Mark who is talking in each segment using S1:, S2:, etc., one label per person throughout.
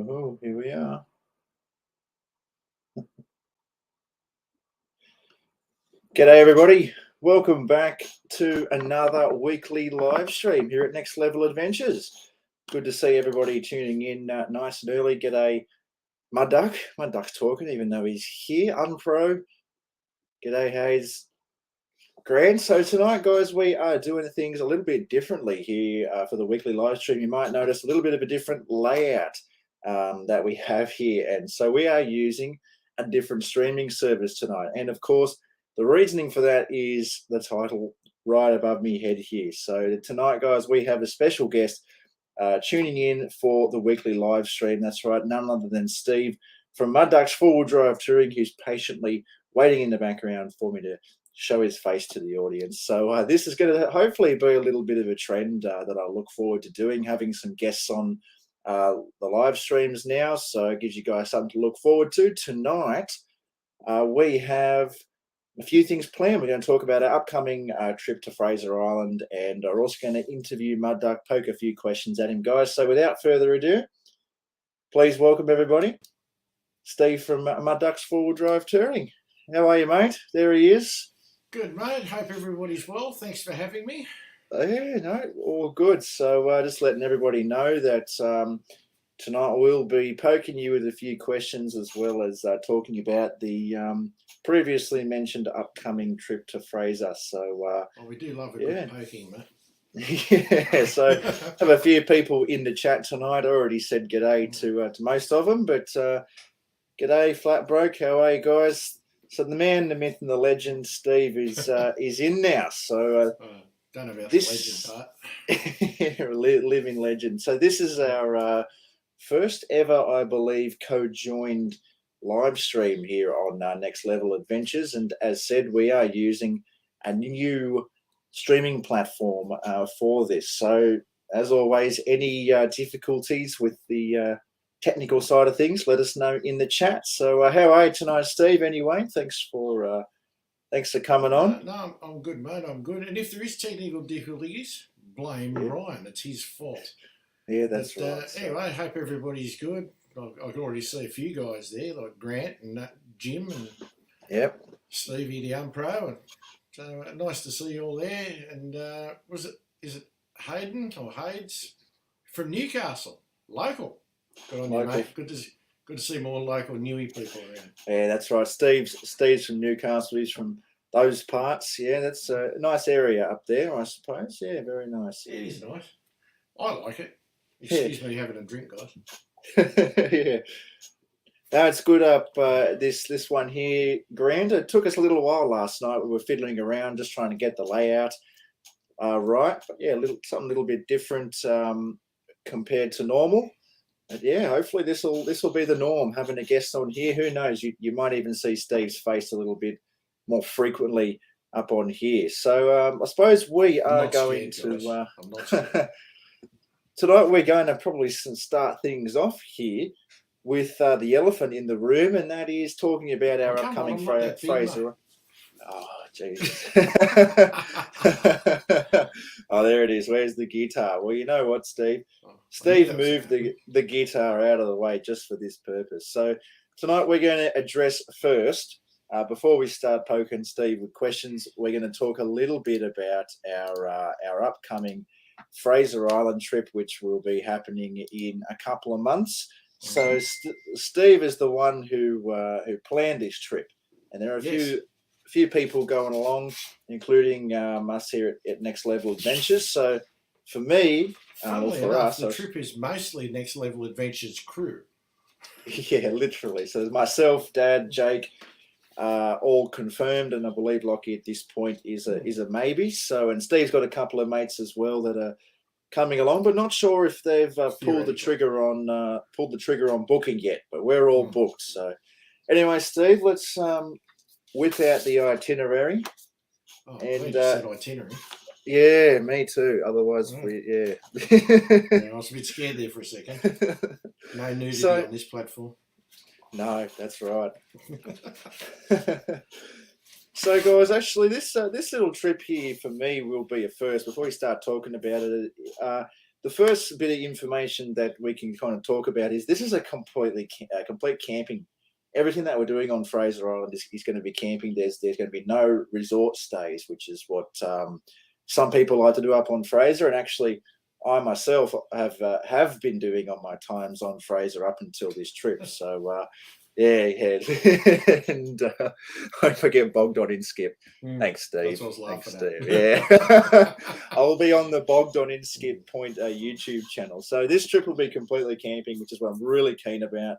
S1: Oh, here we are. G'day everybody. Welcome back to another weekly live stream here at Next Level Adventures. Good to see everybody tuning in nice and early. G'day Mudduck. Mudduck's talking even though he's here. Unpro. G'day Hayes. Grant. So tonight, guys, we are doing things a little bit differently here for the weekly live stream. You might notice a little bit of a different layout that we have here. And so we are using a different streaming service tonight. And of course, the reasoning for that is the title right above me head here. So tonight, guys, we have a special guest tuning in for the weekly live stream. That's right, none other than Steve from Mudducks 4WD Touring, who's patiently waiting in the background for me to show his face to the audience. So this is going to hopefully be a little bit of a trend that I look forward to doing, having some guests on the live streams now. So it gives you guys something to look forward to. Tonight, we have a few things planned. We're going to talk about our upcoming trip to Fraser Island, and we're also going to interview Mudduck, poke a few questions at him, guys. So without further ado, please welcome everybody, Steve from Mudducks 4WD Touring. How are you, mate? There he is.
S2: Good, mate. Hope everybody's well. Thanks for having me.
S1: Yeah, no, all good. So just letting everybody know that tonight we'll be poking you with a few questions, as well as talking about the previously mentioned upcoming trip to Fraser. So
S2: well, we do love a good poking, mate.
S1: Yeah, so have a few people in the chat tonight. I already said g'day to most of them, but g'day, Flat Broke. How are you guys? So the man, the myth, and the legend, Steve, is in now. So
S2: don't know about this, the legend part.
S1: Living legend. So this is our first ever, I believe, co-joined live stream here on Next Level Adventures. And as said, we are using a new streaming platform for this. So as always, any difficulties with the technical side of things, let us know in the chat. So how are you tonight, Steve? Anyway, thanks for coming on.
S2: No, I'm good, mate. I'm good. And if there is technical difficulties, blame Ryan. It's his fault.
S1: Yeah, that's right.
S2: Anyway, I hope everybody's good. I can already see a few guys there, like Grant and Jim and Stevie the Unpro. And so nice to see you all there. And is it Hayden or Hades from Newcastle, local? Good on you, mate. Good to see more local Newy people around.
S1: Yeah, that's right. Steve's from Newcastle. He's from those parts. Yeah, that's a nice area up there, I suppose. Yeah, very nice.
S2: It is nice. I like it. Excuse me having a drink, guys.
S1: Yeah. No, it's good up this one here, Grant. It took us a little while last night. We were fiddling around just trying to get the layout right. But yeah, something a little bit different compared to normal. But yeah, hopefully this will be the norm, having a guest on here. Who knows? You might even see Steve's face a little bit more frequently up on here. So I suppose we are going to
S2: I'm not scared.
S1: Tonight we're going to probably start things off here with the elephant in the room, and that is talking about our upcoming Fraser. Oh, Jesus. Oh, there it is. Where's the guitar? Well, you know what, Steve? Steve moved the guitar out of the way just for this purpose. So tonight we're going to address first, before we start poking Steve with questions, we're going to talk a little bit about our upcoming Fraser Island trip, which will be happening in a couple of months. So Steve is the one who planned this trip, and there are a few people going along, including us here at Next Level Adventures. So for me, for us,
S2: the trip is mostly Next Level Adventures crew.
S1: Yeah, literally. So myself, Dad, Jake, all confirmed, and I believe Lockie at this point is a maybe. So, and Steve's got a couple of mates as well that are coming along, but not sure if they've pulled the trigger on booking yet. But we're all booked. So, anyway, Steve, let's whip out the itinerary.
S2: Oh, and said itinerary.
S1: Yeah, me too. Otherwise,
S2: yeah, I was a bit scared there for a second. No nudity on this platform.
S1: No, that's right. So, guys, actually, this little trip here for me will be a first. Before we start talking about it, the first bit of information that we can kind of talk about is this is a complete camping. Everything that we're doing on Fraser Island is going to be camping. There's going to be no resort stays, which is what some people like to do up on Fraser. And actually, I myself have been doing on my times on Fraser up until this trip. So, yeah. And I forget bogged on in Skip. Thanks, Steve.
S2: That's what I was laughing
S1: Thanks, Steve. Yeah. I'll be on the Bogged on in Skip Point YouTube channel. So this trip will be completely camping, which is what I'm really keen about.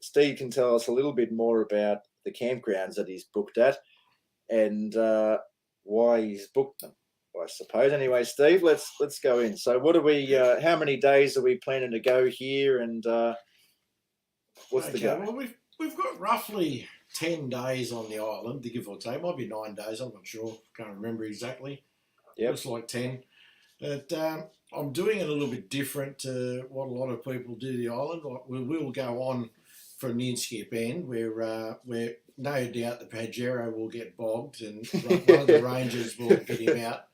S1: Steve can tell us a little bit more about the campgrounds that he's booked at and why he's booked them, I suppose. Anyway, Steve, let's go in. So what are we, how many days are we planning to go here, and what's the go?
S2: Well, we've got roughly 10 days on the island, to give or take. Might be 9 days, I'm not sure. Can't remember exactly.
S1: Yep.
S2: Looks like 10. But I'm doing it a little bit different to what a lot of people do the island. We will go on from the Inskip end, where no doubt the Pajero will get bogged and one of the rangers will get him out,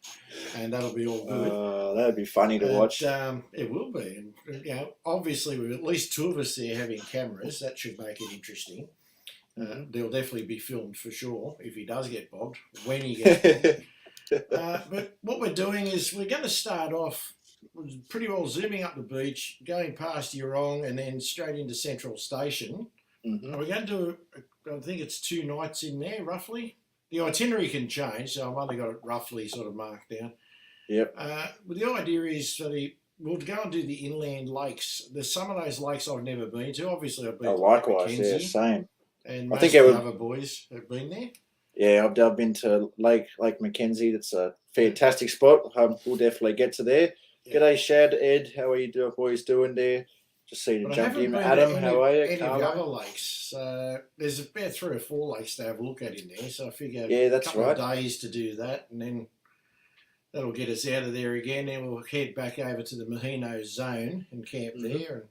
S2: and that'll be all good.
S1: That'd be funny to watch.
S2: It will be. And, obviously with at least two of us there having cameras, that should make it interesting. There'll definitely be filmed for sure if he does get bogged, when he gets bogged. But what we're doing is we're going to start off pretty well zooming up the beach, going past Eurong and then straight into Central Station. We're going to do, I think it's 2 nights in there, roughly. The itinerary can change, so I've only got it roughly sort of marked down.
S1: Yep.
S2: But the idea is that we'll go and do the inland lakes. There's some of those lakes I've never been to. Obviously, I've been to
S1: likewise,
S2: Mackenzie,
S1: yeah, same.
S2: And most of the other boys have been there.
S1: Yeah, I've been to Lake Mackenzie. That's a fantastic spot. We'll definitely get to there. Yeah. G'day, Shad, Ed. How are you boys doing there? Just see to jump in. Adam, how are you?
S2: Any of the other lakes. There's about 3 or 4 lakes to have a look at in there. So I figure
S1: that's
S2: a couple of days to do that, and then that'll get us out of there again. Then we'll head back over to the Maheno zone and camp there. And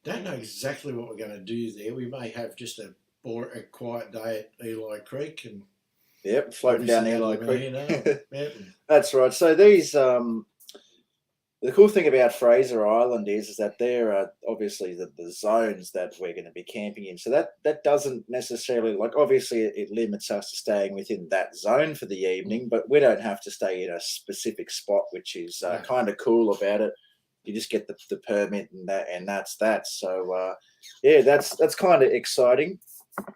S2: don't know exactly what we're going to do there. We may have just a quiet day at Eli Creek and
S1: floating down Eli Creek.
S2: Yep.
S1: That's right. So these the cool thing about Fraser Island is that there are obviously the zones that we're going to be camping in. So that doesn't necessarily, obviously it limits us to staying within that zone for the evening, but we don't have to stay in a specific spot, which is kind of cool about it. You just get the permit and that's that. So that's kind of exciting.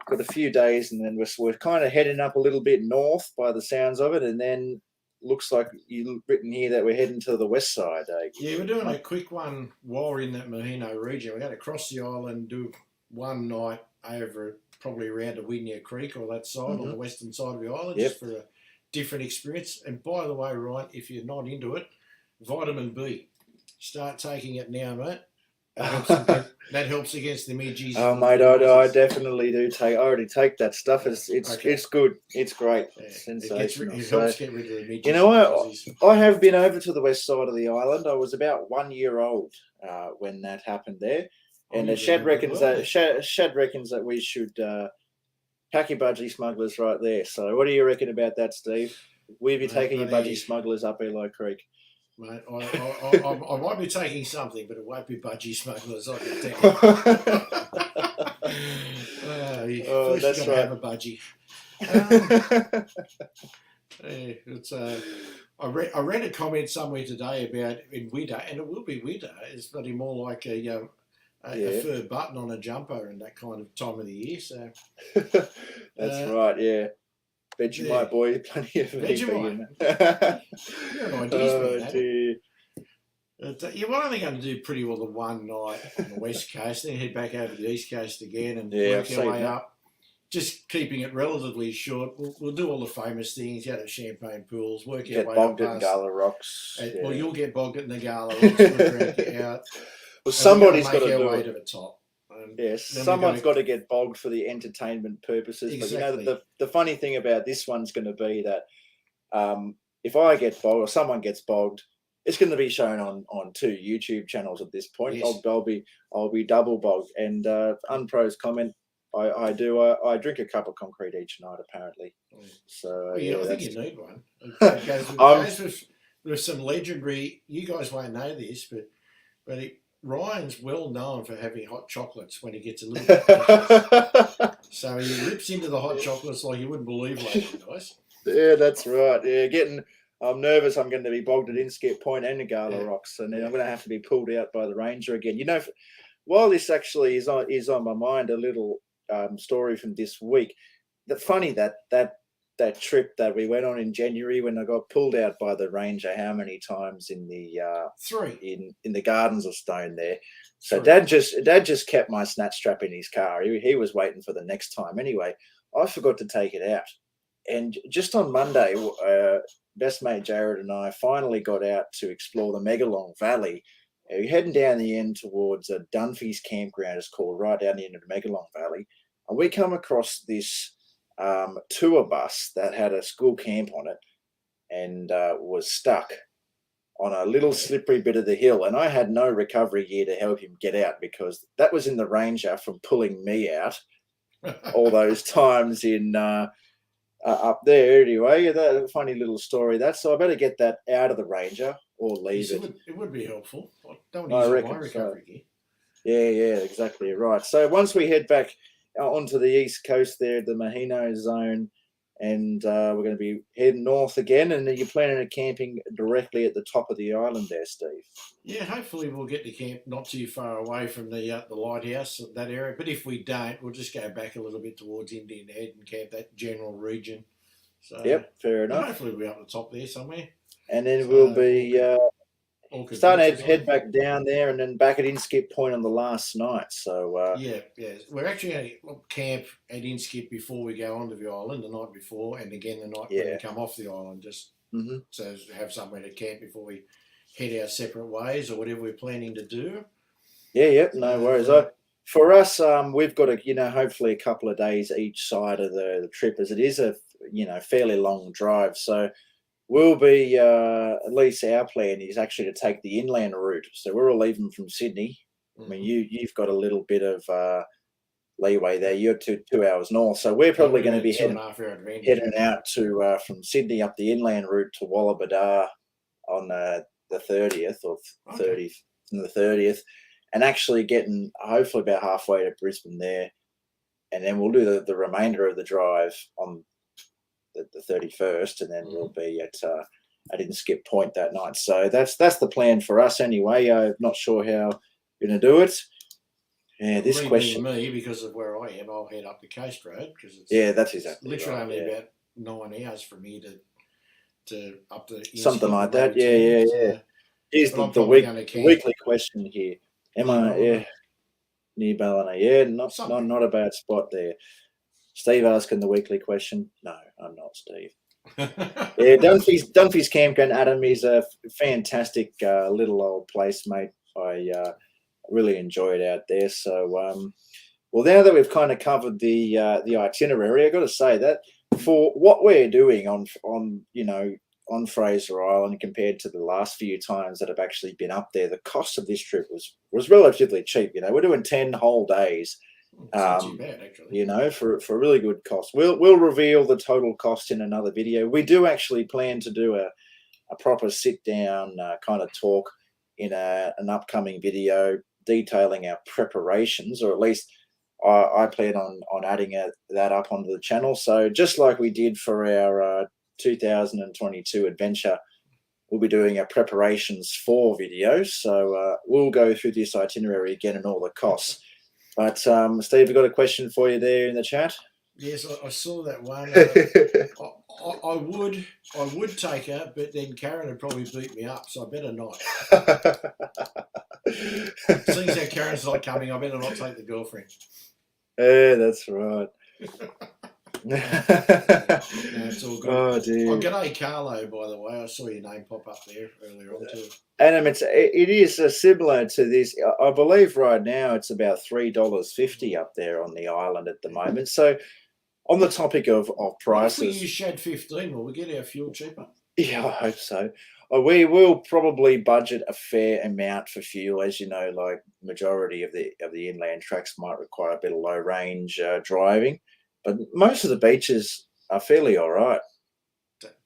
S1: Got a few days, and then we're kind of heading up a little bit north by the sounds of it, and then looks like you've written here that we're heading to the west side.
S2: Yeah, we're doing a quick one while we're in that Maheno region. We're going to cross the island, do one night over probably around to Wynyard Creek or that side, on the western side of the island, just for a different experience. And by the way, Ryan, if you're not into it, vitamin B. Start taking it now, mate. That helps against the midges.
S1: Oh, mate, I definitely do take. I already take that stuff. It's good. It's great. It's sensational.
S2: It helps get rid of the midges.
S1: You know what? I have been over to the west side of the island. I was about 1 year old when that happened there, and Shad reckons that we should pack your budgie smugglers right there. So, what do you reckon about that, Steve? We'll be taking your budgie smugglers up Eli Creek.
S2: Mate, I might be taking something, but it won't be budgie smugglers, I can tell you. First you've got to have a budgie. I read a comment somewhere today about in winter, and it will be winter, it's bloody more like a fur button on a jumper and that kind of time of the year. So
S1: that's right, yeah. Vegemite boy, plenty of
S2: Vegemite. You're an ideas, we're only going to do pretty well the one night on the west coast, then head back over to the east coast again and work our way up. Just keeping it relatively short. We'll do all the famous things, go to champagne pools, work our way up. Get
S1: bogged at Gala Rocks.
S2: Well, you'll get bogged at the Gala Rocks. We'll drag you out.
S1: Well, somebody's got to
S2: do
S1: our
S2: way to the top.
S1: Yes, someone's got to get bogged for the entertainment purposes.
S2: Exactly.
S1: But the funny thing about this one's going to be that if I get bogged or someone gets bogged, it's going to be shown on 2 YouTube channels at this point. Yes. I'll be double bogged. And Unpro's comment, I drink a cup of concrete each night apparently. So
S2: I think you need one. It goes with there's some legendary. You guys won't know this, but Ryan's well known for having hot chocolates when he gets a little bit anxious. So he rips into the hot chocolates like you wouldn't believe, ladies and guys.
S1: Yeah, that's right. Yeah, I'm nervous. I'm going to be bogged at Inskip Point and Nagala Rocks, and then I'm going to have to be pulled out by the ranger again. While this actually is on my mind, a little story from this week. Funny that trip that we went on in January when I got pulled out by the ranger. How many times in the
S2: 3
S1: in the Gardens of Stone there? So
S2: 3.
S1: Dad just kept my snatch strap in his car. He was waiting for the next time. Anyway, I forgot to take it out. And just on Monday, best mate Jared and I finally got out to explore the Megalong Valley. We're heading down the end towards Dunphy's campground, it's called, right down the end of the Megalong Valley. And we come across this tour bus that had a school camp on it and was stuck on a little slippery bit of the hill. And I had no recovery gear to help him get out because that was in the ranger from pulling me out all those times in... up there anyway. That a funny little story. So I better get that out of the ranger or leave it.
S2: It would be helpful. I don't use my recovery gear.
S1: Yeah, exactly right. So once we head back onto the east coast there, the Mahino zone, and we're going to be heading north again. And you're planning on camping directly at the top of the island there, Steve?
S2: Yeah, hopefully we'll get to camp not too far away from the lighthouse, that area. But if we don't, we'll just go back a little bit towards Indian Head and camp that general region. So
S1: yep, fair enough.
S2: Hopefully we'll be up the top there somewhere.
S1: And then we'll be starting to head back down there and then back at Inskip Point on the last night. So
S2: yeah, we're actually going to camp at Inskip before we go onto the island the night before, and again the night when we come off the island, just so have somewhere to camp before we head our separate ways or whatever we're planning to do.
S1: Yeah, no worries. For us, we've got hopefully a couple of days each side of the trip, as it is a fairly long drive. So we'll be at least our plan is actually to take the inland route. So we're all leaving from Sydney. I mean, you've got a little bit of leeway there. You're 2 hours north, so we're probably going to be heading out to from Sydney up the inland route to Wallabadar on the 30th or 30th, and actually getting hopefully about halfway to Brisbane there, and then we'll do the remainder of the drive on the 31st, and then we'll be at Inskip Point that night. So that's the plan for us anyway. I'm not sure how we're going to do it. Yeah, this question.
S2: Me, because of where I am, I'll head up the Coast Road because it's
S1: that's exactly
S2: literally
S1: right,
S2: only about 9 hours from here to up to
S1: something like that. Yeah. Here's the weekly question here. Am I near Ballina? Yeah, not a bad spot there. Steve asking the weekly question. No, I'm not Steve. Yeah, Dunphy's Campground, Adam, is a fantastic little old place, mate. I really enjoyed out there. So, well, now that we've kind of covered the itinerary, I've got to say that for what we're doing on Fraser Island compared to the last few times that I've actually been up there, the cost of this trip was relatively cheap. We're doing 10 whole days.
S2: It's not too bad, actually.
S1: For a really good cost. We'll reveal the total cost in another video. We do actually plan to do a proper sit down kind of talk in an upcoming video detailing our preparations, or at least I plan on adding that up onto the channel. So just like we did for our 2022 adventure, we'll be doing our preparations for videos. So we'll go through this itinerary again and all the costs. But Steve, we've got a question for you there in the chat.
S2: Yes, I saw that one. I would take her, but then Karen would probably beat me up, so I better not. Seeing as how Karen's not coming, I better not take the girlfriend.
S1: Yeah, that's right.
S2: No, it's all good.
S1: Oh, dear.
S2: Oh, g'day, Carlo, by the way. I saw your name pop up there earlier on too.
S1: Adam, it is similar to this. I believe right now it's about $3.50 up there on the island at the moment. So on the topic of prices...
S2: If we use Shad 15, will we get our fuel cheaper?
S1: Yeah, I hope so. We will probably budget a fair amount for fuel. As you know, like majority of the inland tracks might require a bit of low range driving. But most of the beaches are fairly all right.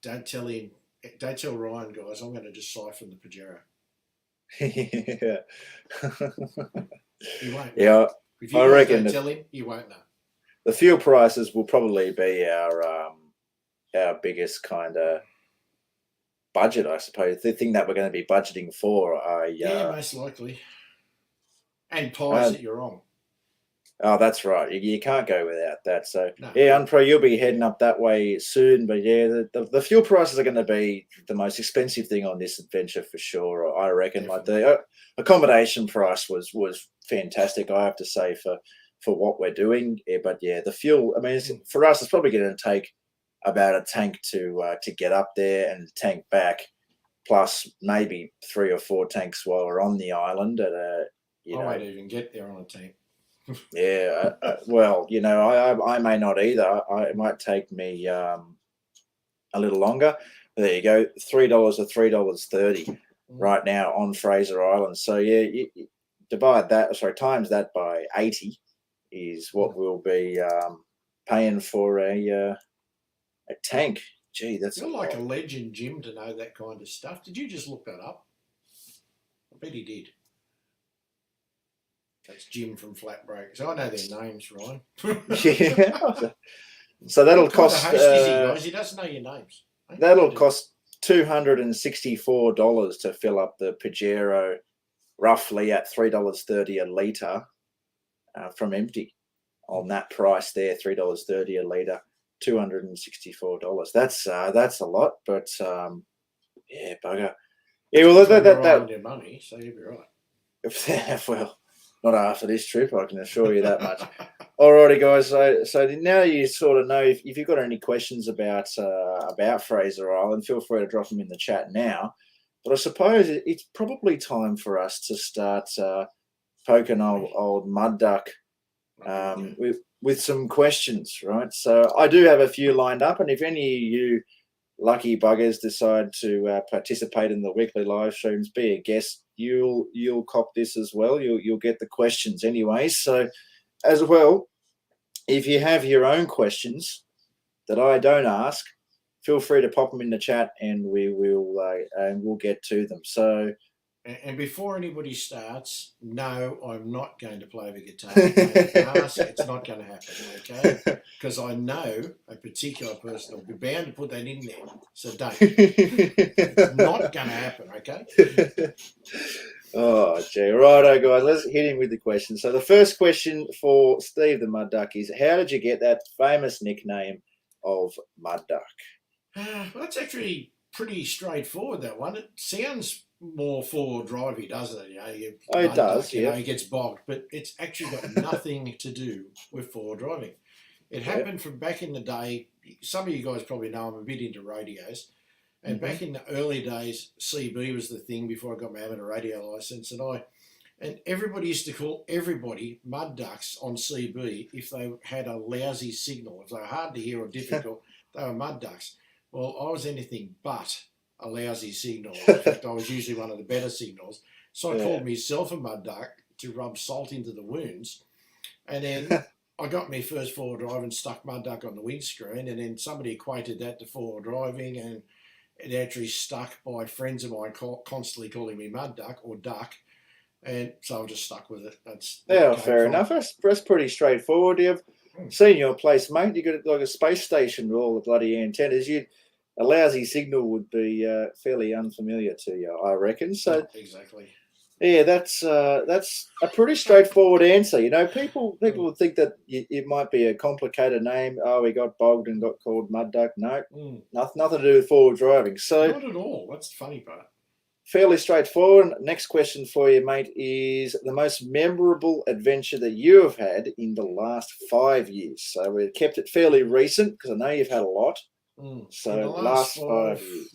S2: Don't tell him. don't tell Ryan, guys. I'm going to just siphon the Pajero.
S1: Yeah.
S2: He won't.
S1: Yeah,
S2: If you
S1: I
S2: guys
S1: reckon
S2: don't tell him, he won't know.
S1: the fuel prices will probably be our biggest kind of budget, I suppose. The thing that we're going to be budgeting for.
S2: Yeah, most likely. And pies that you're on.
S1: Oh, that's right. You can't go without that. So,
S2: No.
S1: yeah, Unpro, you'll be heading up that way soon. But, yeah, the fuel prices are going to be the most expensive thing on this adventure for sure, I reckon.
S2: Definitely.
S1: Like the accommodation for us was fantastic, I have to say, for what we're doing. Yeah, but, yeah, the fuel, I mean, for us, it's probably going to take about a tank to get up there and tank back, plus maybe 3 or 4 tanks while we're on the island. At
S2: I won't even get there on a tank.
S1: Yeah, well, I may not either. It might take me a little longer. There you go, $3 or $3.30 right now on Fraser Island. So yeah, you times that by 80 is what we'll be paying for a tank. Gee, that's
S2: You're like a legend, Jim, to know that kind of stuff. Did you just look that up? I bet he did. That's Jim from Flat Breakers. I know their names, Ryan.
S1: Yeah. So that'll cost.
S2: What kind of host is he, guys? He doesn't know your names.
S1: That'll cost $264 to fill up the Pajero, roughly at $3.30 a litre from empty. On that price there, $3.30 a litre, $264. That's a lot, but yeah, bugger. Yeah, well, that
S2: their money, so you'll be
S1: right. Well, not after this trip, I can assure you that much. Alrighty, guys. So now you sort of know if you've got any questions about Fraser Island, feel free to drop them in the chat now. But I suppose it's probably time for us to start poking old Mudduck with some questions, right? So I do have a few lined up, and if any of you lucky buggers decide to participate in the weekly live streams, be a guest, you'll cop this as well. You'll get the questions anyway. So as well, if you have your own questions that I don't ask, feel free to pop them in the chat, and we'll get to them. So.
S2: And before anybody starts, no, I'm not going to play the guitar. It's not going to happen, okay? Because I know a particular person will be bound to put that in there. So don't. It's not going to happen, okay?
S1: Oh, gee. Righto, guys. Let's hit him with the question. So the first question for Steve the Mudduck is, how did you get that famous nickname of Mudduck?
S2: Well, that's actually pretty straightforward, that one. It sounds more four-wheel drivey, doesn't it?
S1: It does, yeah.
S2: He gets bogged, but it's actually got nothing to do with four-wheel driving. It happened from back in the day. Some of you guys probably know I'm a bit into radios. And back in the early days, CB was the thing before I got my amateur radio license. And everybody used to call everybody Mudducks on CB if they had a lousy signal. If they were hard to hear or difficult, they were Mudducks. Well, I was anything but a lousy signal. In fact, I was usually one of the better signals. So I called myself a Mudduck to rub salt into the wounds. And then I got my first four-wheel drive and stuck Mudduck on the windscreen. And then somebody equated that to four-wheel driving, and it actually stuck by friends of mine constantly calling me Mudduck or Duck. And so I just stuck with it. That's
S1: fair enough. That's pretty straightforward. You've seen your place, mate. You got like a space station with all the bloody antennas. A lousy signal would be fairly unfamiliar to you, I reckon. So
S2: exactly.
S1: Yeah, that's a pretty straightforward answer. People would think that it might be a complicated name. Oh, we got bogged and got called Mudduck. No, nothing to do with forward driving. So
S2: not at all. That's the funny part.
S1: Fairly straightforward. Next question for you, mate, is the most memorable adventure that you have had in the last 5 years. So we've kept it fairly recent because I know you've had a lot. So last 5 years.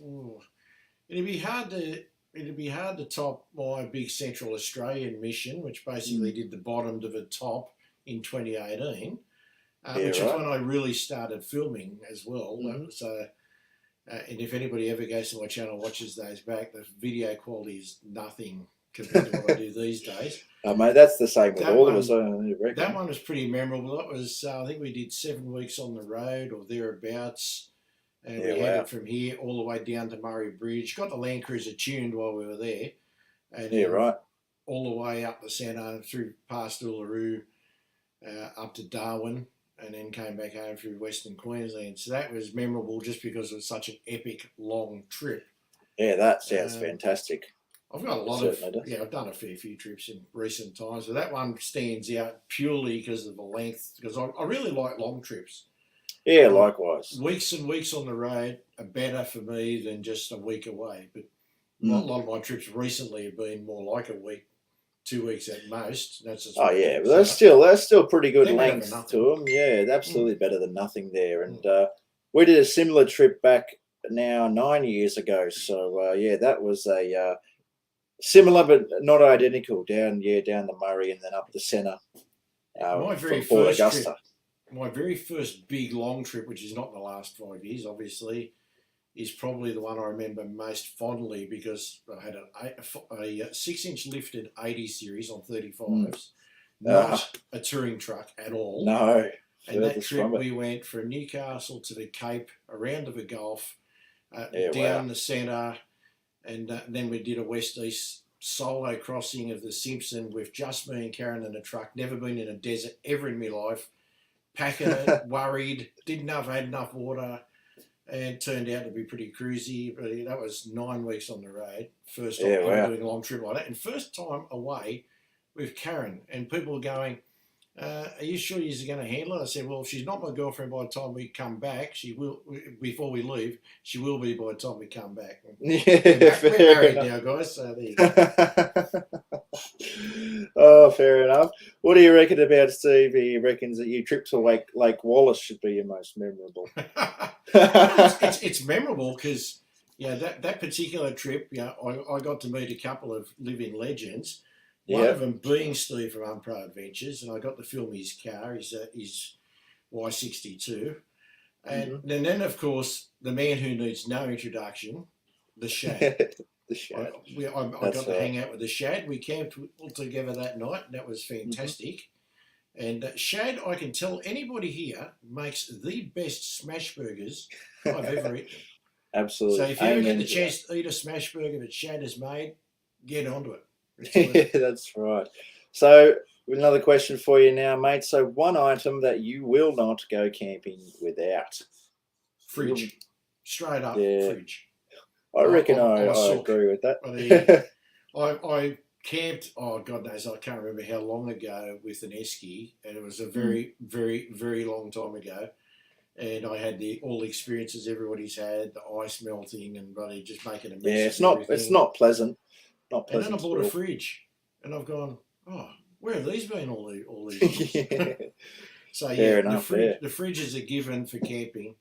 S2: It'd be hard to top my big Central Australian mission, which basically did the bottom to the top in 2018, which is when I really started filming as well. And if anybody ever goes to my channel and watches those back, the video quality is nothing compared to what I do these days.
S1: Mate, that's the same with all of us.
S2: That one was pretty memorable. That was, I think we did 7 weeks on the road or thereabouts. And we headed from here all the way down to Murray Bridge. Got the Land Cruiser tuned while we were there. And all the way up the centre, through past Uluru, up to Darwin, and then came back home through Western Queensland. So that was memorable just because it was such an epic, long trip.
S1: Yeah, that sounds fantastic.
S2: I've got a lot I've done a fair few trips in recent times, but that one stands out purely because of the length, because I really like long trips.
S1: Yeah, likewise.
S2: Weeks and weeks on the road are better for me than just a week away, but a lot of my trips recently have been more like a week, 2 weeks at most. That's just
S1: but that's still pretty good length to them. Yeah, absolutely better than nothing there. And we did a similar trip back now 9 years ago. So that was a similar but not identical down the Murray and then up the centre.
S2: My very first trip, my very first big long trip, which is not in the last 5 years, obviously, is probably the one I remember most fondly because I had a 6-inch lifted 80 series on 35s, not a touring truck at all.
S1: No.
S2: And that trip we went from Newcastle to the Cape, around to the Gulf, down the centre, and then we did a west-east solo crossing of the Simpson with just me and Karen in a truck. Never been in a desert ever in my life. Packing it, worried, didn't know if I had enough water. And turned out to be pretty cruisy, but that was 9 weeks on the road. First time ever doing a long trip like that. And first time away with Karen. And people were going, are you sure you're going to handle it? I said, well, if she's not my girlfriend by the time we come back, she will, before we leave, she will be by the time we come back. We're married now, guys, so there you go.
S1: Oh, fair enough. What do you reckon about Steve? He reckons that your trip to Lake Wallace should be your most memorable.
S2: It's memorable because that particular trip, I got to meet a couple of living legends. One of them being Steve from Unpro Adventures, and I got to film his car, his Y62. And then, of course, the man who needs no introduction, the Shad.
S1: The Shad.
S2: I got to hang out with the Shad. We camped all together that night, and that was fantastic. And Shad, I can tell anybody here, makes the best smash burgers I've ever eaten.
S1: Absolutely.
S2: So if you ever get the chance to eat a smash burger that Shad has made, get onto it.
S1: Yeah, that's right. So another question for you now, mate. So one item that you will not go camping without?
S2: Fridge. Straight up fridge.
S1: I reckon I agree with that.
S2: I camped, God knows, I can't remember how long ago with an esky, and it was a very, very, very long time ago. And I had all the experiences everybody's had, the ice melting and bloody just making a mess.
S1: Yeah, it's not pleasant. Not pleasant.
S2: And then I bought a fridge, and I've gone, where have these been all these years? So the fridge is a given for camping.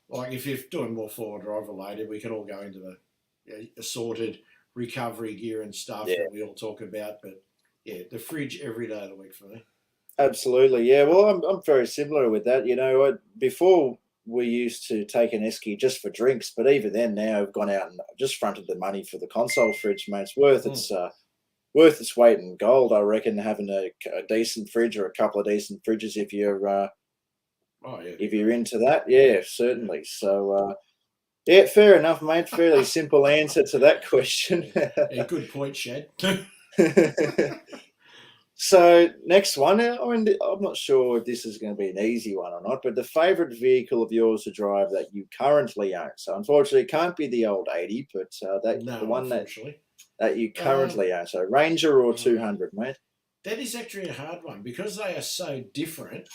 S2: Like if you're doing more 4-wheel related, we can all go into the assorted recovery gear and stuff that we all talk about. But the fridge every day of the week for me.
S1: Absolutely, yeah. Well, I'm very similar with that. Before we used to take an esky just for drinks, but even then now I've gone out and just fronted the money for the console fridge, mate. It's worth its weight in gold, I reckon, having a decent fridge or a couple of decent fridges if you're if you're into that. Yeah, certainly. So fair enough, mate. Fairly simple answer to that question.
S2: Good point, Shad.
S1: So next one, I'm not sure if this is going to be an easy one or not, but the favourite vehicle of yours to drive that you currently own. So unfortunately, it can't be the old 80, but the one that you currently own. So Ranger or 200, mate?
S2: That is actually a hard one because they are so different.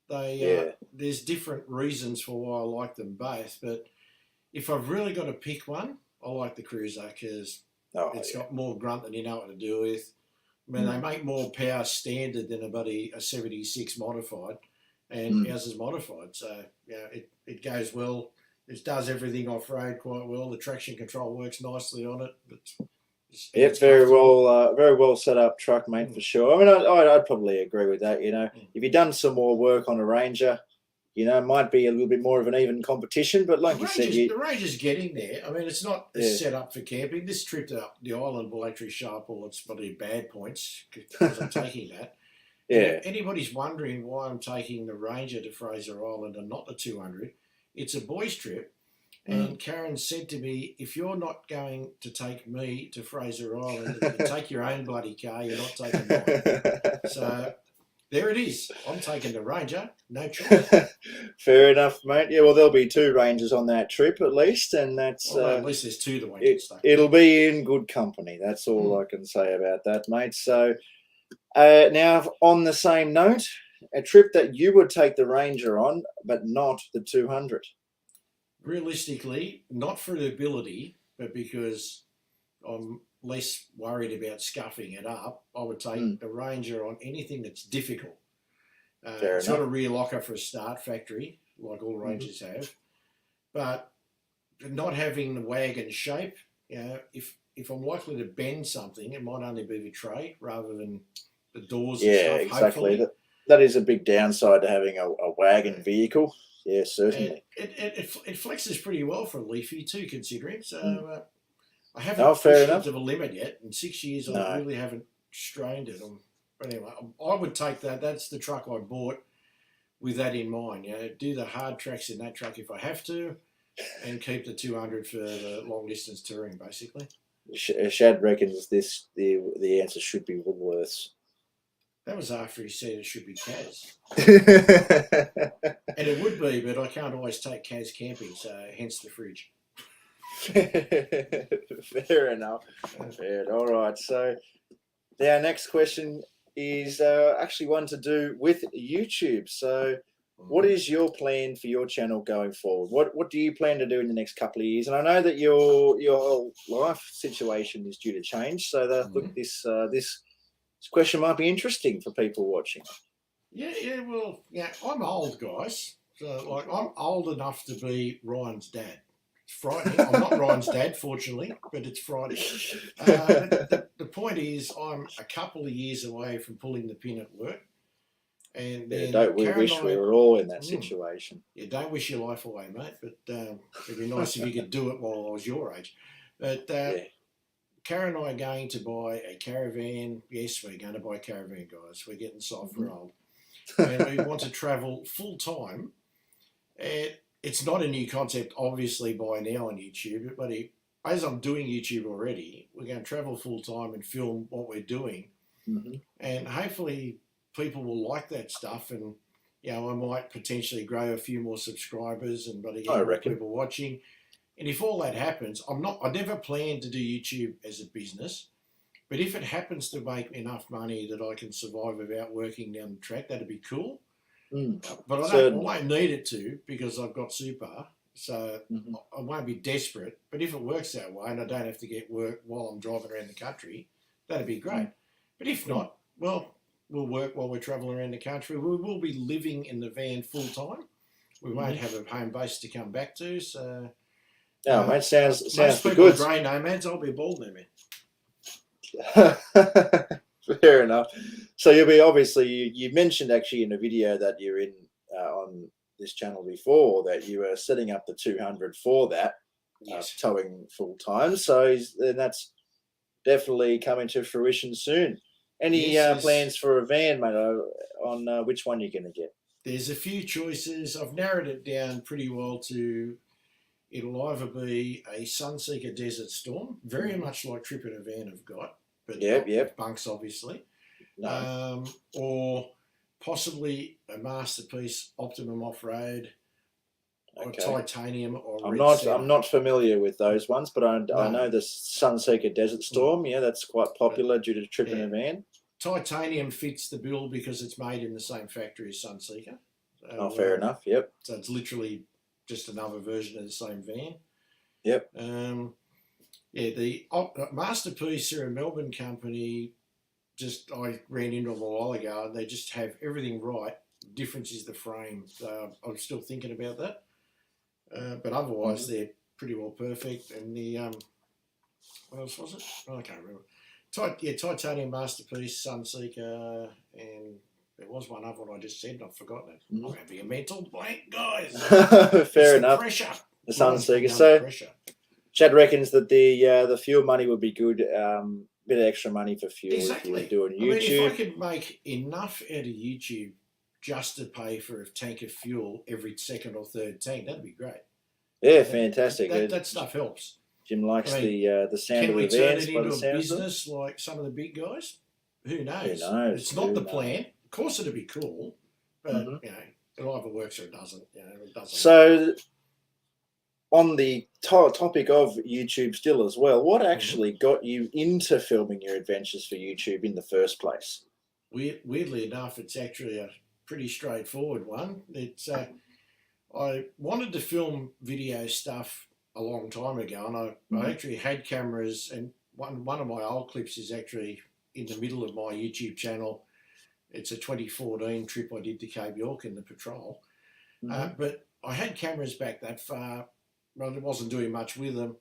S2: There's different reasons for why I like them both, but if I've really got to pick one, I like the Cruiser because it's got more grunt than you know what to do with. I mean, they make more power standard than a 76 modified, and ours is modified. So, it goes well. It does everything off-road quite well. The traction control works nicely on it.
S1: It's very well set up truck, mate, for sure. I mean, I'd probably agree with that. If you've done some more work on a Ranger, it might be a little bit more of an even competition. But like you said,
S2: the Ranger's getting there. I mean, it's not set up for camping. This trip to the island will actually show up all its bloody bad points because I'm taking that. If anybody's wondering why I'm taking the Ranger to Fraser Island and not the 200, it's a boys' trip. And Karen said to me, if you're not going to take me to Fraser Island, take your own bloody car, you're not taking mine. So there it is. I'm taking the Ranger, no choice.
S1: Fair enough, mate. Yeah, well, there'll be 2 Rangers on that trip at least, and that's...
S2: Well, at least there's 2 that won't get stuck.
S1: It'll be in good company. That's all I can say about that, mate. So now, on the same note, a trip that you would take the Ranger on, but not the 200.
S2: Realistically, not for the ability, but because I'm less worried about scuffing it up, I would take the Ranger on anything that's difficult. It's got a rear locker for a start, factory, like all Rangers have. But not having the wagon shape, if I'm likely to bend something, it might only be the tray rather than the doors and stuff.
S1: Yeah, exactly.
S2: Hopefully.
S1: That is a big downside to having a wagon vehicle. Yeah, certainly.
S2: It flexes pretty well for a Leafy too, considering. So I haven't pushed it to the limit yet. In 6 years, I really haven't strained it. But anyway, I would take that. That's the truck I bought with that in mind. Do the hard tracks in that truck if I have to, and keep the 200 for the long distance touring, basically.
S1: Shad reckons the answer should be Woolworths.
S2: That was after he said it should be Kaz. And it would be, but I can't always take Kaz camping, so hence the fridge.
S1: Fair enough. All right. So our next question is actually one to do with YouTube. So what is your plan for your channel going forward? What do you plan to do in the next couple of years? And I know that your life situation is due to change, so that look, this question might be interesting for people watching.
S2: Well, I'm old, guys. So, like, I'm old enough to be Ryan's dad. It's frightening. I'm not Ryan's dad, fortunately, but it's frightening. The point is, I'm a couple of years away from pulling the pin at work. And then
S1: don't we wish we were all in that situation?
S2: Yeah, don't wish your life away, mate. But it'd be nice if you could do it while I was your age. But Karen and I are going to buy a caravan. Yes, we're going to buy a caravan, guys. We're getting soft for old. And we want to travel full time. It's not a new concept, obviously, by now on YouTube. But as I'm doing YouTube already, we're going to travel full time and film what we're doing. And hopefully people will like that stuff. And, I might potentially grow a few more subscribers and people watching. And if all that happens, I never planned to do YouTube as a business, but if it happens to make enough money that I can survive without working down the track, that'd be cool. But I won't need it to because I've got super, so I won't be desperate. But if it works that way and I don't have to get work while I'm driving around the country, that'd be great. But if not, well, we'll work while we're travelling around the country. We will be living in the van full time. We won't have a home base to come back to, so...
S1: mate, sounds
S2: most people
S1: good.
S2: Grey nomads, I'll be bald now,
S1: man. Fair enough. So you'll be you mentioned actually in a video that you're in on this channel before that you were setting up the 200 for that, towing full time. So then that's definitely coming to fruition soon. Any plans for a van, mate? On which one you're going to get?
S2: There's a few choices. I've narrowed it down pretty well to. It'll either be a Sunseeker Desert Storm, very much like Trip in a Van have got, but with bunks, obviously.
S1: No.
S2: Or possibly a Masterpiece Optimum Off-Road, or Titanium, or
S1: I'm not familiar with those ones, but I know the Sunseeker Desert Storm. Yeah, that's quite popular due to Trip in a Van.
S2: Titanium fits the bill because it's made in the same factory as Sunseeker.
S1: Fair enough. Yep.
S2: So it's literally just another version of the same van.
S1: Yep.
S2: The Masterpiece are a Melbourne company. I ran into them a while ago, and they just have everything right. The difference is the frame. So I'm still thinking about that. But otherwise, they're pretty well perfect. And the what else was it? I can't remember. Titanium, Masterpiece, Sunseeker, and there was one other one I just said and I've forgotten it. I'm having a mental blank, guys.
S1: Fair enough.
S2: Pressure.
S1: The Sunseeker. So Chad reckons that the fuel money would be good. Bit of extra money for fuel if you were doing YouTube.
S2: If I could make enough out of YouTube just to pay for a tank of fuel every second or third tank, that'd be great.
S1: Yeah, fantastic.
S2: That stuff helps.
S1: Jim likes
S2: I mean,
S1: the sound
S2: can
S1: of
S2: we
S1: the
S2: turn
S1: vans
S2: it
S1: by the
S2: into a
S1: sounds of them.
S2: business like some of the big guys? Who knows?
S1: Who knows?
S2: It's not the plan. Of course, it'd be cool, but
S1: Mm-hmm.
S2: you know, it either works or it doesn't. You know, it doesn't.
S1: So, on the topic of YouTube still as well, what actually got you into filming your adventures for YouTube in the first place?
S2: Weirdly enough, it's actually a pretty straightforward one. It's I wanted to film video stuff a long time ago, and I actually had cameras, and one of my old clips is actually in the middle of my YouTube channel. It's a 2014 trip I did to Cape York in the patrol. But I had cameras back that far, but I wasn't doing much with them.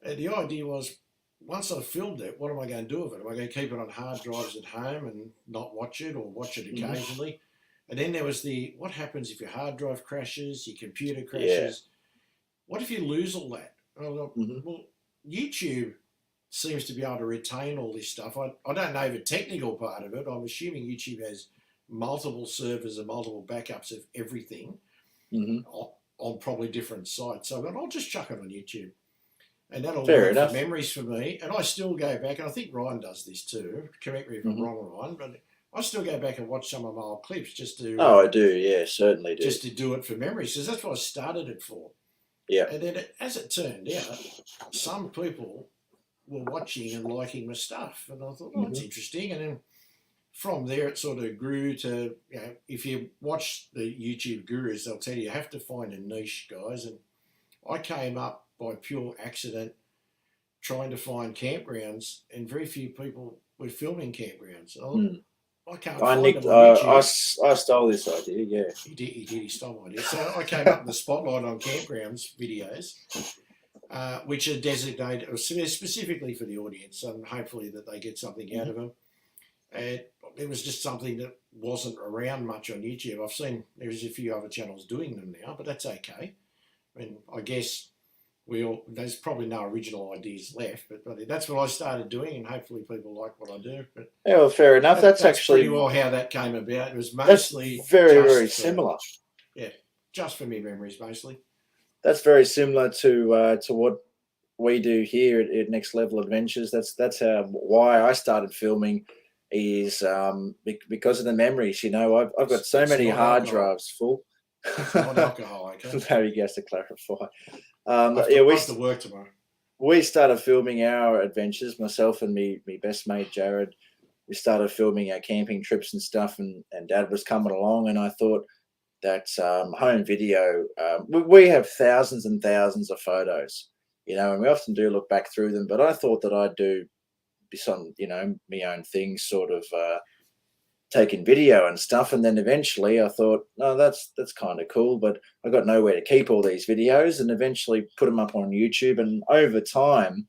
S2: The idea was, once I filmed it, what am I going to do with it? Am I going to keep it on hard drives at home and not watch it, or watch it occasionally? And then there was what happens if your hard drive crashes, your computer crashes? What if you lose all that? And I thought, well, YouTube seems to be able to retain all this stuff. I don't know the technical part of it. I'm assuming YouTube has multiple servers and multiple backups of everything on probably different sites. So I'll just chuck it on YouTube. And that'll work for memories for me. And I still go back, and I think Ryan does this too. Correct me if I'm wrong, Ryan, but I still go back and watch some of my old clips just to...
S1: I do, yeah, certainly do.
S2: Just to do it for memories, because that's what I started it for.
S1: Yeah.
S2: And then as it turned out, some people were watching and liking my stuff. And I thought, it's interesting. And then from there, it sort of grew to, if you watch the YouTube gurus, they'll tell you have to find a niche, guys. And I came up by pure accident trying to find campgrounds, and very few people were filming campgrounds. I can't find them on YouTube.
S1: I stole this idea, yeah.
S2: He stole my idea. So I came up in the spotlight on campgrounds videos, which are designated specifically for the audience, and hopefully that they get something out of them. And it was just something that wasn't around much on YouTube. I've seen there's a few other channels doing them now, but that's okay. I mean, I guess there's probably no original ideas left, but that's what I started doing, and hopefully people like what I do. But
S1: yeah, well, fair enough. That's actually
S2: pretty well how that came about. It was mostly
S1: very similar.
S2: Yeah, just for me memories mostly.
S1: That's very similar to what we do here at Next Level Adventures. That's why I started filming, is because of the memories. You know, I've got so many hard drives full.
S2: It's not alcohol, okay?
S1: There you go, to clarify.
S2: I have to work tomorrow.
S1: We started filming our adventures, myself and me best mate Jared. We started filming our camping trips and stuff, and Dad was coming along, and I thought that home video, we have thousands and thousands of photos, you know, and we often do look back through them, but I thought that I'd do some, you know, my own things, sort of taking video and stuff. And then eventually I thought, no, that's kind of cool, but I got nowhere to keep all these videos, and eventually put them up on YouTube, and over time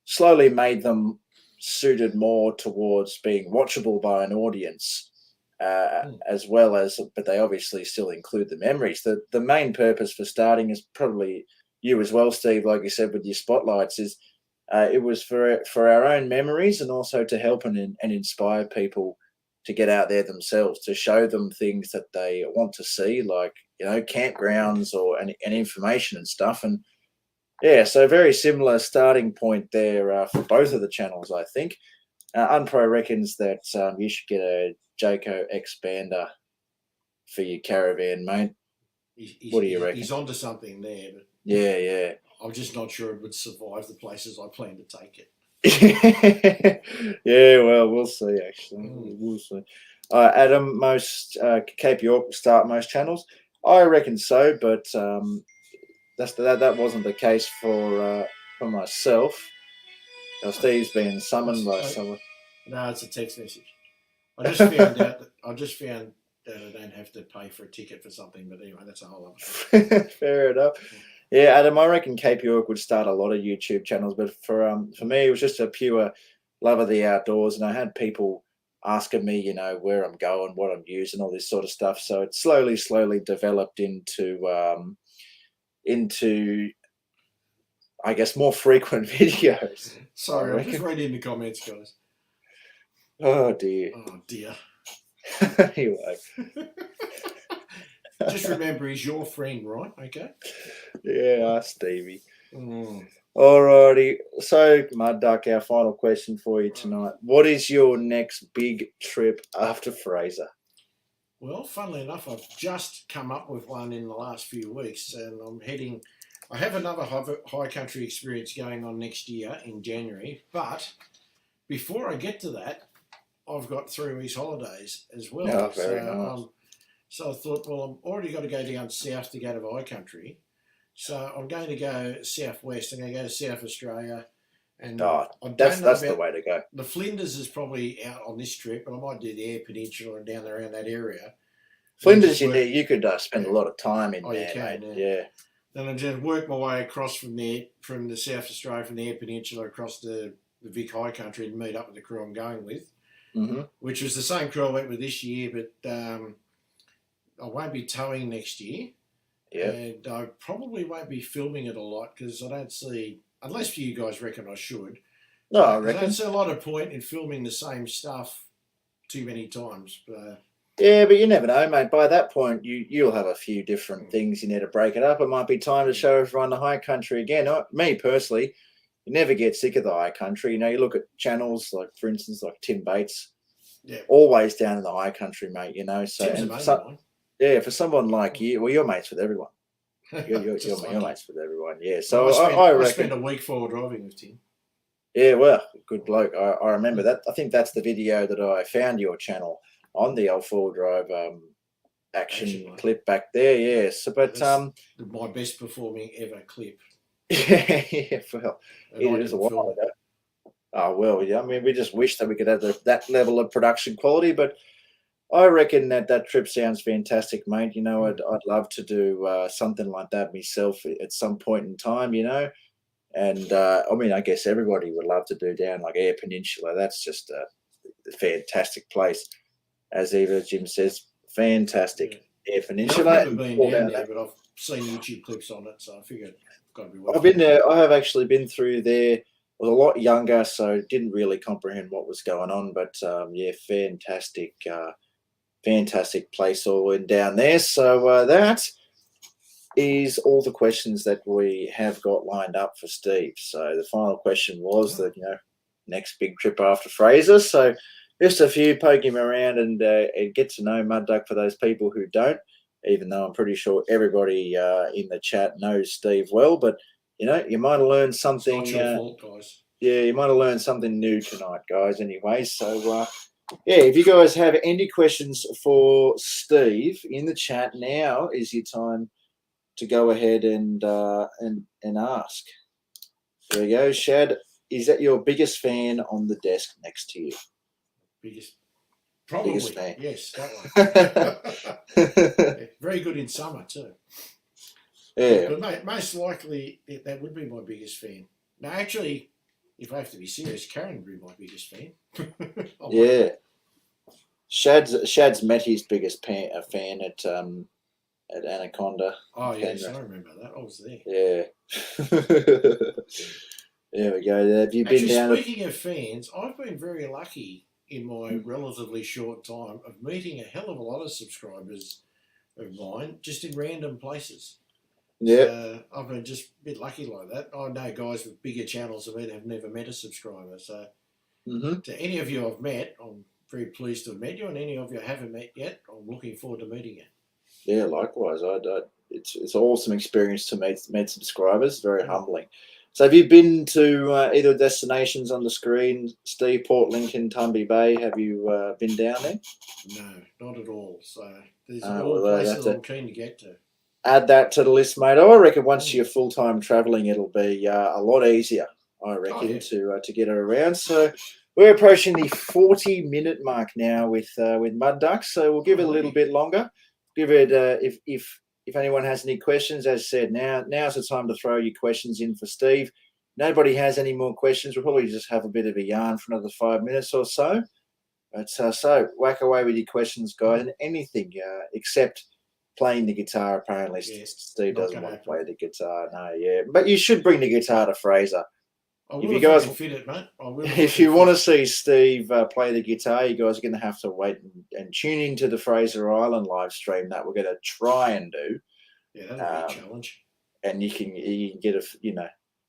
S1: slowly made them suited more towards being watchable by an audience, as well as, but they obviously still include the memories. The main purpose for starting is probably you as well, Steve, like you said with your spotlights, is it was for our own memories, and also to help and inspire people to get out there themselves, to show them things that they want to see, like, you know, campgrounds or and information and stuff. And yeah, so very similar starting point there for both of the channels, I think. Unpro reckons that you should get a Jayco expander for your caravan, mate. What do you reckon?
S2: He's onto something there. But
S1: yeah.
S2: I'm just not sure it would survive the places I plan to take it.
S1: Yeah, well, we'll see. Actually, we'll see. Adam, most Cape York start most channels. I reckon so, but that wasn't the case for myself. Steve's been summoned by someone.
S2: No, it's a text message. I just found out that I don't have to pay for a ticket for something, but anyway, that's a whole other thing.
S1: Fair enough. Yeah, Adam, I reckon Cape York would start a lot of YouTube channels, but for me, it was just a pure love of the outdoors, and I had people asking me, you know, where I'm going, what I'm using, all this sort of stuff. So it slowly developed into I guess more frequent videos.
S2: Sorry, I'm just reading the comments, guys.
S1: Oh dear.
S2: Oh dear.
S1: Anyway.
S2: Just remember, he's your friend, right? Okay.
S1: Yeah, Stevie.
S2: Mm.
S1: Alrighty. So, Mud Duck, our final question for you tonight. What is your next big trip after Fraser?
S2: Well, funnily enough, I've just come up with one in the last few weeks, and I'm heading. I have another high country experience going on next year in January, but before I get to that, I've got 3 weeks holidays as well.
S1: Oh, very nice.
S2: So I thought, well, I've already got to go down south to go to high country, so I'm going to go southwest. I'm going to go to South Australia, and
S1: Oh,
S2: I don't
S1: that's
S2: know
S1: the
S2: about
S1: way to go.
S2: the Flinders is probably out on this trip, but I might do the Eyre Peninsula and down around that area.
S1: Flinders, you could spend a lot of time in
S2: Oh,
S1: there,
S2: you can,
S1: mate.
S2: yeah.
S1: Yeah.
S2: Then I just work my way across from there, from the South Australia, from the Eyre Peninsula across the Vic High Country and meet up with the crew I'm going with, which was the same crew I went with this year, but I won't be towing next year.
S1: Yeah.
S2: And I probably won't be filming it a lot because I don't see, unless you guys reckon I should.
S1: No, I reckon.
S2: I don't see a lot of point in filming the same stuff too many times.
S1: Yeah, but you never know, mate. By that point, you'll have a few different things you need to break it up. It might be time to show everyone the high country again. Me personally, you never get sick of the high country. You know, you look at channels like, for instance, like Tim Bates, always down in the high country, mate. You know, so for someone like you, well, you're mates with everyone. You're mates with everyone. Yeah, so I reckon
S2: I spent a week forward driving with Tim.
S1: Yeah, well, good bloke. I remember that. I think that's the video that I found your channel on, the old four drive action clip back there. Yeah, so but
S2: my best performing ever clip.
S1: Yeah, well, it is a while ago. Oh well, yeah. I mean, we just wish that we could have that level of production quality, but I reckon that trip sounds fantastic, mate. You know, I'd love to do something like that myself at some point in time. You know. And I mean, I guess everybody would love to do down like Eyre Peninsula. That's just a fantastic place. As Eva Jim says, fantastic Eyre Peninsula.
S2: I've never been down there, but I've seen YouTube clips on it, so I figured it's got to be worth it.
S1: I've been there. I have actually been through there. I was a lot younger, so didn't really comprehend what was going on. But yeah, fantastic place all in down there. So that is all the questions that we have got lined up for Steve. So the final question was that, next big trip after Fraser. So just a few, poke him around and get to know Mud Duck for those people who don't, even though I'm pretty sure everybody in the chat knows Steve well. But, you might have learned something.
S2: It's not your fault, guys.
S1: Yeah, you might have learned something new tonight, guys, anyway. So, yeah, if you guys have any questions for Steve in the chat, now is your time to go ahead and ask. There we go. Shad, is that your biggest fan on the desk next to you?
S2: Probably.
S1: Biggest fan.
S2: Yes, that one. Yeah, very good in summer too.
S1: Yeah.
S2: But mate, most likely that would be my biggest fan. No, actually, if I have to be serious, Karen would be my biggest fan.
S1: Yeah. Shad's met his biggest fan at Anaconda.
S2: Oh, yes, I remember that. I was there.
S1: Yeah. There we go. Have you been down?
S2: Speaking of fans, I've been very lucky in my relatively short time of meeting a hell of a lot of subscribers of mine just in random places.
S1: Yeah.
S2: So I've been just a bit lucky like that. I know guys with bigger channels than me have never met a subscriber. So to any of you I've met, I'm very pleased to have met you, and any of you I haven't met yet, I'm looking forward to meeting you.
S1: Yeah, likewise. It's an awesome experience to meet subscribers. Very humbling. So, have you been to either destinations on the screen, Steve? Port Lincoln, Tumby Bay. Have you been down there?
S2: No, not at all. So there's all places I'm keen to get to.
S1: Add that to the list, mate. I reckon once you're full time travelling, it'll be a lot easier. I reckon to get it around. So. We're approaching the 40-minute mark now with Mud Ducks, so we'll give it a little bit longer. Give it if anyone has any questions, as I said, now's the time to throw your questions in for Steve. Nobody has any more questions. We'll probably just have a bit of a yarn for another 5 minutes or so. But so whack away with your questions, guys, and anything except playing the guitar. Apparently, Steve doesn't want to play the guitar. No, yeah, but you should bring the guitar to Fraser.
S2: I will
S1: if you
S2: if I
S1: guys
S2: can fit it, mate. I will
S1: if you want to see Steve play the guitar, you guys are going to have to wait and tune into the Fraser Island live stream that we're going to try and do.
S2: Yeah, that'll be a challenge.
S1: And you can get a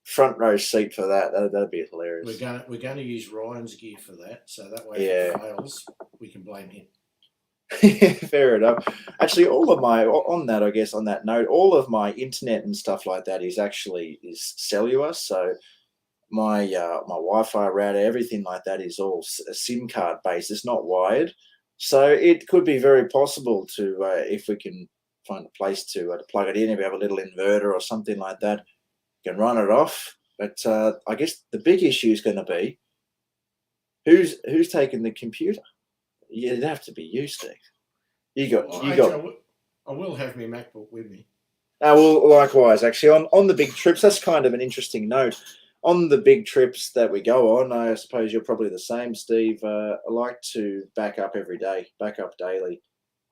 S1: front row seat for that. That'd be hilarious.
S2: We're going to use Ryan's gear for that, so that way if it fails, we can blame him.
S1: Fair enough. Actually, all of my on that note, all of my internet and stuff like that is cellular. So my Wi-Fi router, everything like that is all SIM card based. It's not wired, so it could be very possible to if we can find a place to plug it in. If we have a little inverter or something like that, you can run it off. But I guess the big issue is going to be who's taking the computer. It'd have to be you, Steve.
S2: I will have my MacBook with me.
S1: Well, likewise, actually, on the big trips, that's kind of an interesting note. On the big trips that we go on, I suppose you're probably the same, Steve. I like to back up every day, back up daily,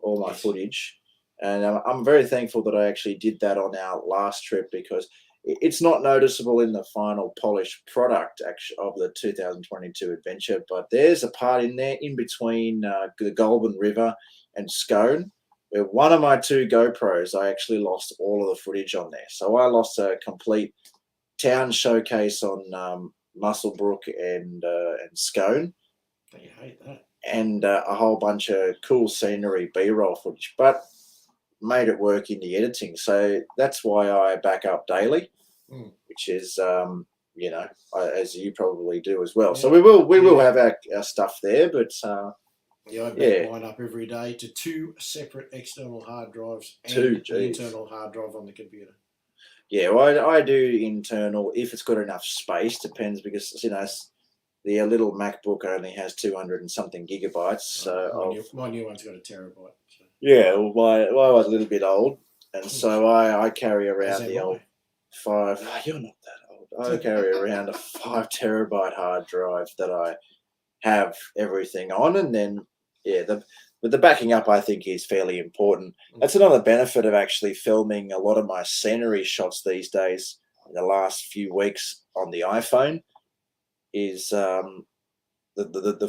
S1: all my footage. And I'm very thankful that I actually did that on our last trip because it's not noticeable in the final polished product of the 2022 adventure, but there's a part in there in between the Goulburn River and Scone where one of my two GoPros, I actually lost all of the footage on there. So I lost a complete town showcase on Musselbrook and Scone.
S2: You hate that.
S1: And a whole bunch of cool scenery B-roll footage, but made it work in the editing. So that's why I back up daily, which is, as you probably do as well. Yeah. So we will have our stuff there, but
S2: I back mine up every day to two separate external hard drives and the internal hard drive on the computer.
S1: Yeah, well, I do internal if it's got enough space. Depends because the little MacBook only has 200 and something gigabytes. So
S2: my new one's got a terabyte. So.
S1: Yeah, well, I was a little bit old, and so I carry around the old 5. Oh, you're not that old. I carry around a 5 terabyte hard drive that I have everything on, and then the backing up I think is fairly important. That's another benefit of actually filming a lot of my scenery shots these days in the last few weeks on the iPhone. Is the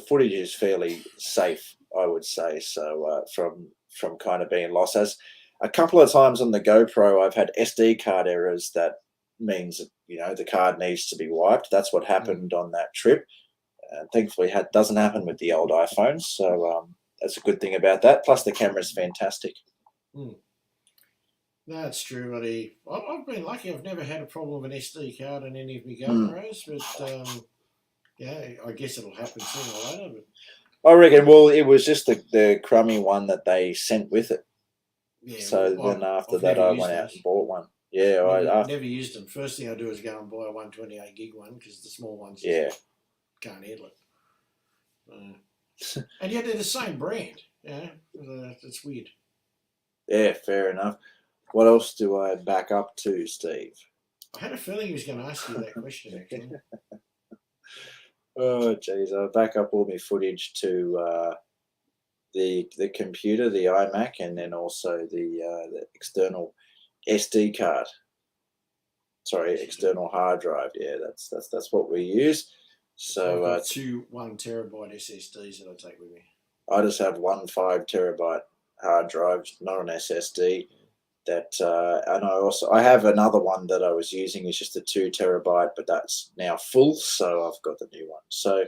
S1: footage is fairly safe, I would say. So from kind of being lost, as a couple of times on the GoPro, I've had SD card errors. That means the card needs to be wiped. That's what happened on that trip. Thankfully, it doesn't happen with the old iPhones. So that's a good thing about that. Plus, the camera's fantastic.
S2: That's true, buddy. I've been lucky. I've never had a problem with an SD card in any of my GoPros, but I guess it'll happen sooner or later. But
S1: I reckon. Well, it was just the crummy one that they sent with it. Yeah. So then after that, I went out and bought one. Yeah,
S2: I never used them. First thing I do is go and buy a 128 gig one because the small ones can't handle it. And yet they're the same brand. Yeah, it's weird.
S1: Yeah, fair enough. What else do I back up to, Steve?
S2: I had a feeling he was going to ask you that question, actually.
S1: Oh, geez. I back up all my footage to the computer, the iMac, and then also the external SD card. Sorry, external hard drive. Yeah, that's what we use. So
S2: I've got two 1 terabyte SSDs that I take with me.
S1: I just have one 5 terabyte hard drive, not an SSD. That and I have another one that I was using. It's just a 2 terabyte, but that's now full, so I've got the new one. So,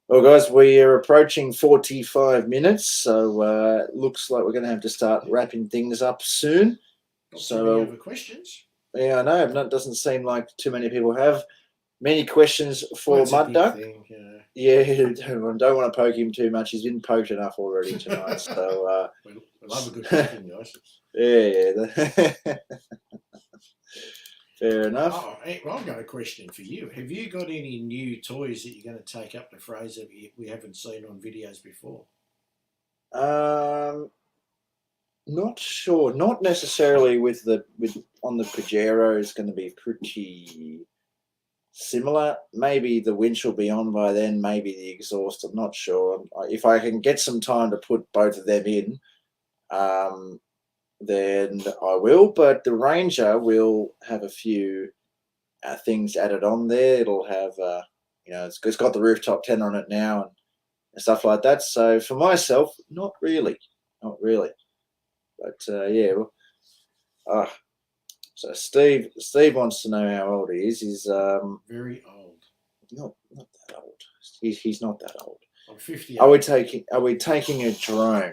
S1: well, guys, we are approaching 45 minutes, so looks like we're going to have to start wrapping things up soon.
S2: Not so many other questions.
S1: Yeah, I know. It doesn't seem like too many people have many questions for Mudduck. Yeah, don't want to poke him too much. He's been poked enough already tonight. So
S2: we love a good poking, guys.
S1: Yeah. Fair enough.
S2: Oh, hey, well, I've got a question for you. Have you got any new toys that you're going to take up to Fraser we haven't seen on videos before?
S1: Not sure. Not necessarily with on the Pajero is going to be pretty similar. Maybe the winch will be on by then. Maybe the exhaust. I'm not sure. If I can get some time to put both of them in, then I will. But the Ranger will have a few things added on there. It'll have, it's got the rooftop tent on it now and stuff like that. So for myself, not really. But yeah. So Steve wants to know how old he is. He's
S2: very old.
S1: Not that old. He's not that old.
S2: I'm 50.
S1: Are we taking a drone?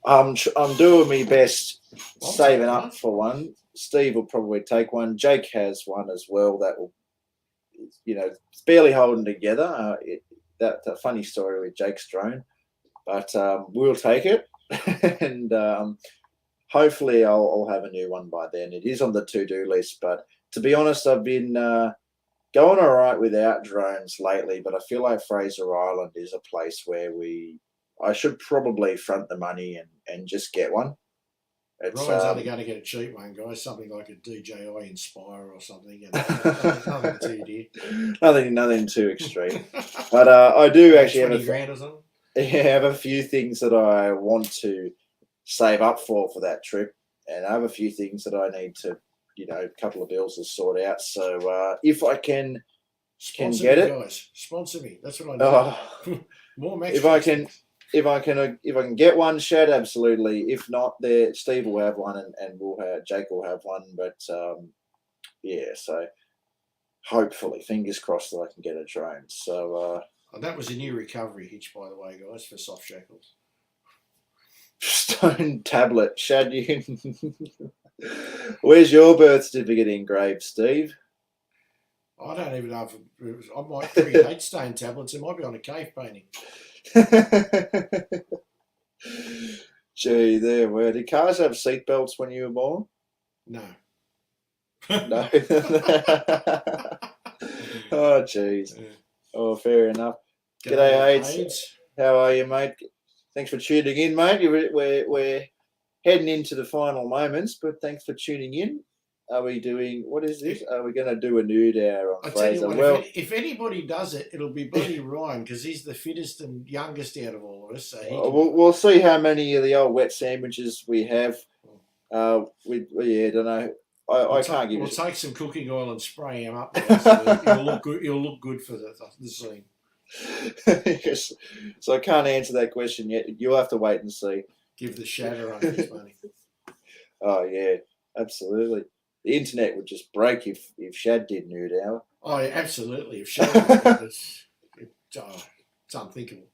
S1: I'm doing my best, saving up for one. Steve will probably take one. Jake has one as well. That will, it's barely holding together. That's a funny story with Jake's drone, but we'll take it, and hopefully I'll have a new one by then. It is on the to-do list, but to be honest, I've been going all right without drones lately, but I feel like Fraser Island is a place where I should probably front the money and just get one.
S2: Ryan's only going to get a cheap one, guys. Something like a DJI Inspire or something. Nothing too dear.
S1: Nothing too extreme. But I do actually have
S2: $20,000 or something.
S1: Yeah, I have a few things that I want to save up for that trip, and I have a few things that I need to, a couple of bills to sort out. So if I can get it,
S2: guys, sponsor me. That's what I need. More match.
S1: If I can get one, Shad, absolutely. If not, Steve will have one, and Jake will have one. But yeah, so hopefully, fingers crossed that I can get a drone. So
S2: that was a new recovery hitch, by the way, guys, for soft shackles.
S1: Stone tablet, Shad. Where's your birth certificate engraved, Steve?
S2: I don't even know if I might create stone tablets. It might be on a cave painting.
S1: Gee, there were. Did cars have seatbelts when you were born?
S2: No.
S1: No. Oh, jeez. Oh, fair enough. G'day, Aids. How are you, mate? Thanks for tuning in, mate. We're heading into the final moments, but thanks for tuning in. Are we doing, what is this? Are we going to do a nude hour on Fraser?
S2: Well, if anybody does it, it'll be bloody Ryan, because he's the fittest and youngest out of all of us. So
S1: we'll see how many of the old wet sandwiches we have. I don't know. I can't give you.
S2: We'll take some cooking oil and spray him up there, so he'll look good. He'll look good for the scene.
S1: Yes. So I can't answer that question yet. You'll have to wait and see.
S2: Give the shatter on his money.
S1: Oh yeah, absolutely. The internet would just break if Shad did nude hour.
S2: Oh, yeah, absolutely. If Shad did, it's unthinkable.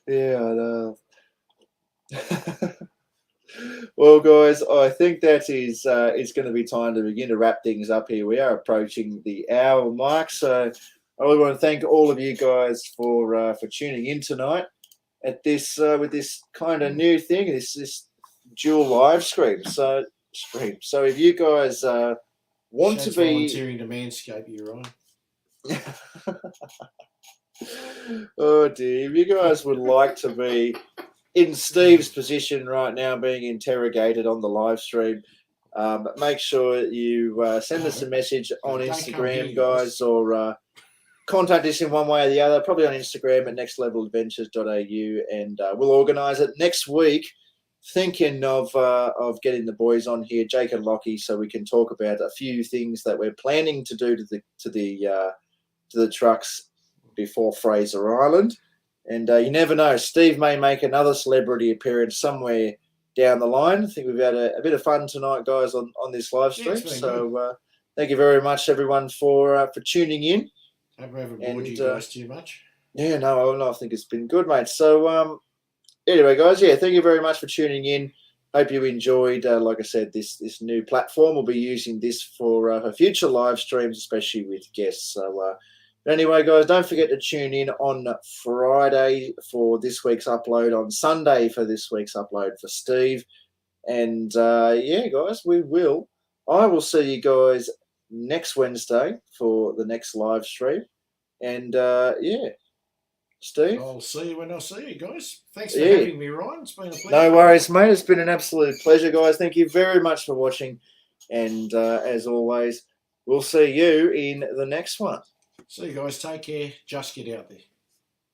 S1: Yeah, I know. Well, guys, I think that is it's going to be time to begin to wrap things up here. We are approaching the hour mark, so I really want to thank all of you guys for tuning in tonight at this with this kind of new thing, this dual live stream. So if you guys want
S2: Shad's
S1: to be
S2: volunteering to manscape you, Ryan.
S1: Oh dear, if you guys would like to be in Steve's position right now, being interrogated on the live stream, make sure you send us a message on Instagram, guys, or contact us in one way or the other, probably on Instagram at nextleveladventures.au, and we'll organise it next week. Thinking of getting the boys on here, Jake and Lockie, so we can talk about a few things that we're planning to do to the trucks before Fraser Island. And you never know, Steve may make another celebrity appearance somewhere down the line. I think we've had a bit of fun tonight, guys, on this live stream. So thank you very much, everyone, for tuning in.
S2: Hope I haven't bored you guys too much.
S1: Yeah, no, I think it's been good, mate. So anyway, guys, yeah, thank you very much for tuning in. Hope you enjoyed, like I said, this new platform. We'll be using this for future live streams, especially with guests. So but anyway, guys, don't forget to tune in on Friday for this week's upload, on Sunday for this week's upload for Steve. And yeah, guys, I will see you guys next Wednesday for the next live stream. And yeah, Steve?
S2: I'll see you when I see you, guys. Thanks for having me, Ryan. It's been a pleasure.
S1: No worries, mate. It's been an absolute pleasure, guys. Thank you very much for watching. And as always, we'll see you in the next one.
S2: See you guys. Take care. Just get out there.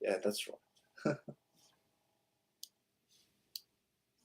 S1: Yeah, that's right.